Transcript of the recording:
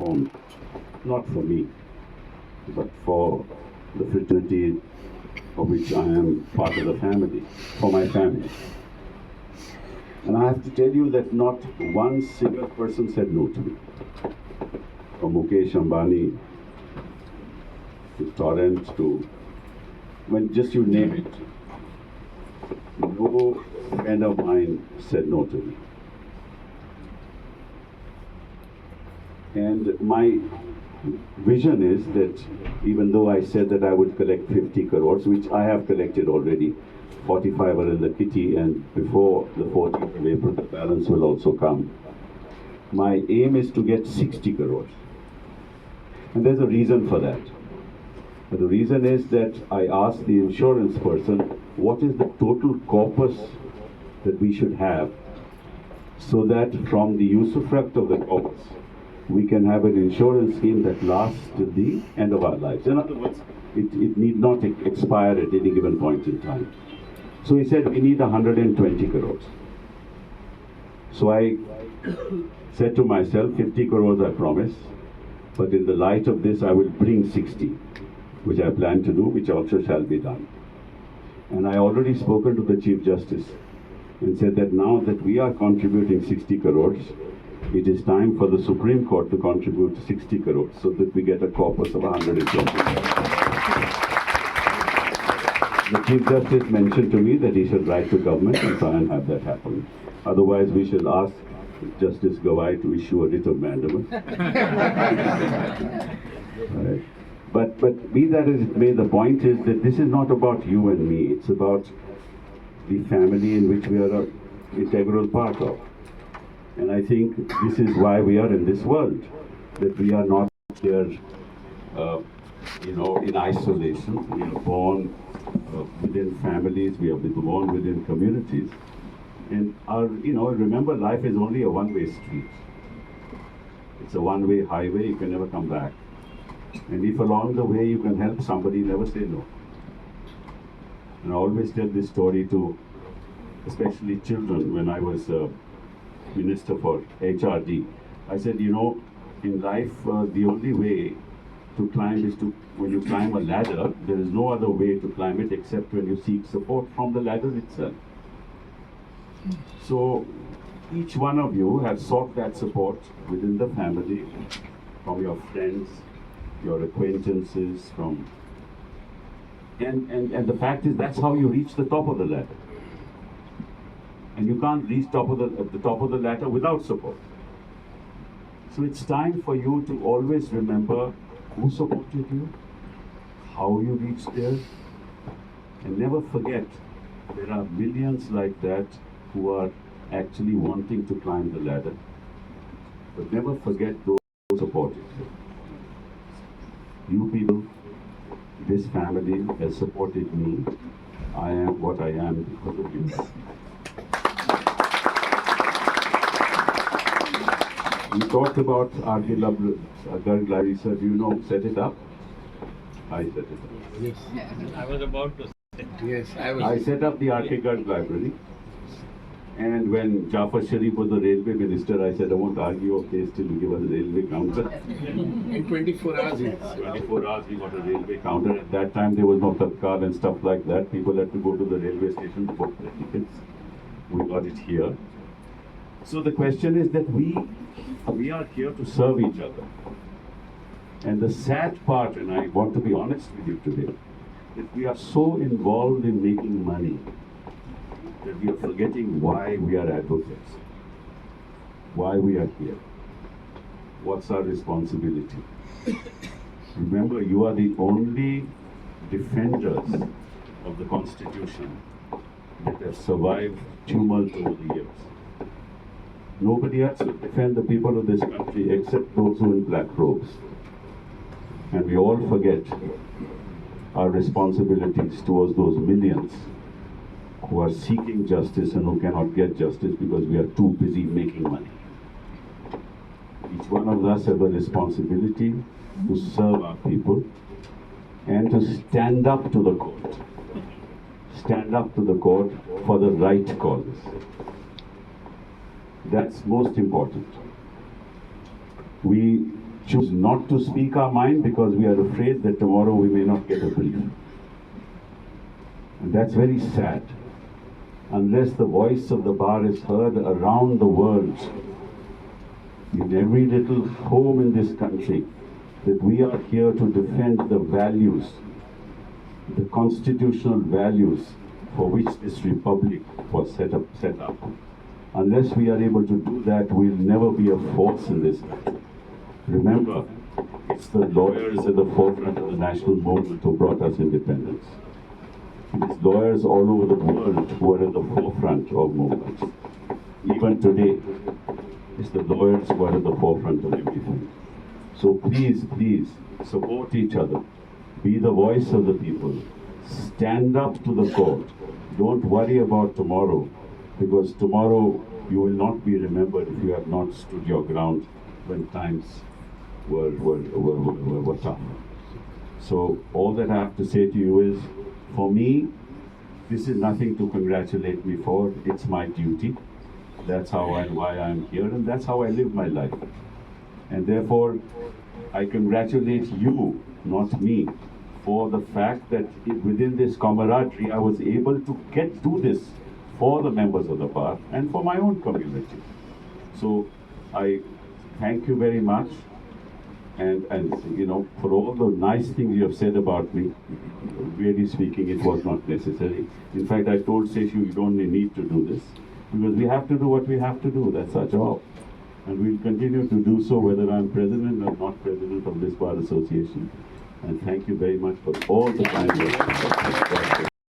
home, not for me, but for the fraternity of which I am part of the family, for my family. And I have to tell you that not one single person said no to me. From Mukesh Ambani to Torrent to, when just you name it, no friend of mine said no to me. And my vision is that even though I said that I would collect 50 crores, which I have collected already, 45 are in the kitty, and before the 14th of April, the balance will also come. My aim is to get 60 crores. And there's a reason for that. But the reason is that I asked the insurance person, what is the total corpus that we should have, so that from the usufruct of the corpus, we can have an insurance scheme that lasts till the end of our lives. In other words, it need not expire at any given point in time. So he said, we need 120 crores. So I said to myself, 50 crores I promise, but in the light of this, I will bring 60, which I plan to do, which also shall be done. And I already spoken to the Chief Justice and said that now that we are contributing 60 crores, it is time for the Supreme Court to contribute 60 crores so that we get a corpus of 120 crores. The Chief Justice mentioned to me that he should write to government and try and have that happen. Otherwise, we shall ask Justice Gawai to issue a writ of mandamus. Right. But be that as it may, the point is that this is not about you and me. It's about the family in which we are an integral part of. And I think this is why we are in this world, that we are not here, in isolation. We are born within families, we are born within communities. And remember, life is only a one-way street. It's a one-way highway, you can never come back. And if along the way you can help somebody, never say no. And I always tell this story to especially children. When I was Minister for HRD, I said, in life, the only way to climb is when you climb a ladder, there is no other way to climb it except when you seek support from the ladder itself. So each one of you has sought that support within the family, from your friends, your acquaintances, and the fact is that's how you reach the top of the ladder. And you can't reach the top of the ladder without support. So it's time for you to always remember who supported you, how you reached there, and never forget there are millions like that who are actually wanting to climb the ladder. But never forget those who supported you. You people, this family has supported me. I am what I am because of you. We talked about RK Garg Library, sir. Do you know who set it up? I set it up. Yes. I was about to say. Yes, I set up the RK Garg Library. And when Jafar Sharif was the railway minister, I said, I won't argue a case till you give us a railway counter. In 24 hours, yes. 24 hours we got a railway counter. At that time there was no Tatkal and stuff like that. People had to go to the railway station to book their tickets. We got it here. So the question is that we are here to serve each other. And the sad part, and I want to be honest with you today, that we are so involved in making money that we are forgetting why we are advocates, why we are here, what's our responsibility. Remember, you are the only defenders of the Constitution that have survived tumult over the years. Nobody else will defend the people of this country except those who in black robes. And we all forget our responsibilities towards those millions who are seeking justice and who cannot get justice because we are too busy making money. Each one of us have a responsibility to serve our people and to stand up to the court. Stand up to the court for the right causes. That's most important. We choose not to speak our mind because we are afraid that tomorrow we may not get a brief. And that's very sad. Unless the voice of the bar is heard around the world, in every little home in this country, that we are here to defend the values, the constitutional values for which this republic was set up. Unless we are able to do that, we'll never be a force in this country. Remember, it's the lawyers at the forefront of the national movement who brought us independence. It is lawyers all over the world who are at the forefront of movements. Even today, it's the lawyers who are at the forefront of everything. So please, please, support each other. Be the voice of the people. Stand up to the court. Don't worry about tomorrow, because tomorrow you will not be remembered if you have not stood your ground when times were tough. So all that I have to say to you is, for me, this is nothing to congratulate me for. It's my duty. That's how and why I'm here, and that's how I live my life. And therefore, I congratulate you, not me, for the fact that within this camaraderie, I was able to do this for the members of the bar and for my own community. So I thank you very much. And you know, for all the nice things you have said about me, really speaking, it was not necessary. In fact, I told Seshu, you don't need to do this, because we have to do what we have to do. That's our job. And we'll continue to do so whether I'm president or not president of this bar association. And thank you very much for all the kind words.